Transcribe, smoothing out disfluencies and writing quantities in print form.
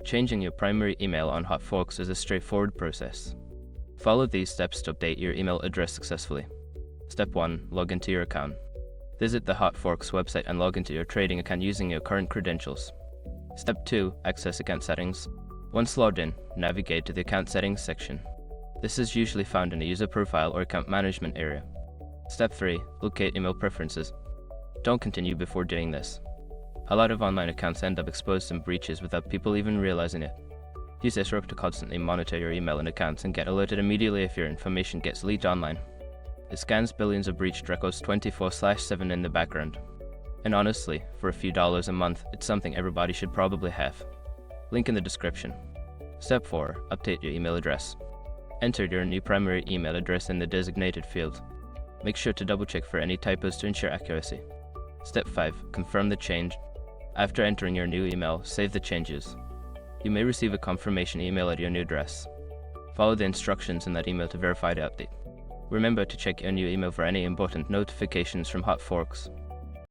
Changing your primary email on HotForex is a straightforward process. Follow these steps to update your email address successfully. Step 1. Log into your account. Visit the HotForex website and log into your trading account using your current credentials. Step 2. Access account settings. Once logged in, navigate to the account settings section. This is usually found in the user profile or account management area. Step 3. Locate email preferences. Don't continue before doing this. A lot of online accounts end up exposed in breaches without people even realizing it. Use this rope to constantly monitor your email and accounts and get alerted immediately if your information gets leaked online. It scans billions of breached records 24/7 in the background. And honestly, for a few dollars a month, it's something everybody should probably have. Link in the description. Step 4. Update your email address. Enter your new primary email address in the designated field. Make sure to double check for any typos to ensure accuracy. Step 5. Confirm the change. After entering your new email, save the changes. You may receive a confirmation email at your new address. Follow the instructions in that email to verify the update. Remember to check your new email for any important notifications from HotForex.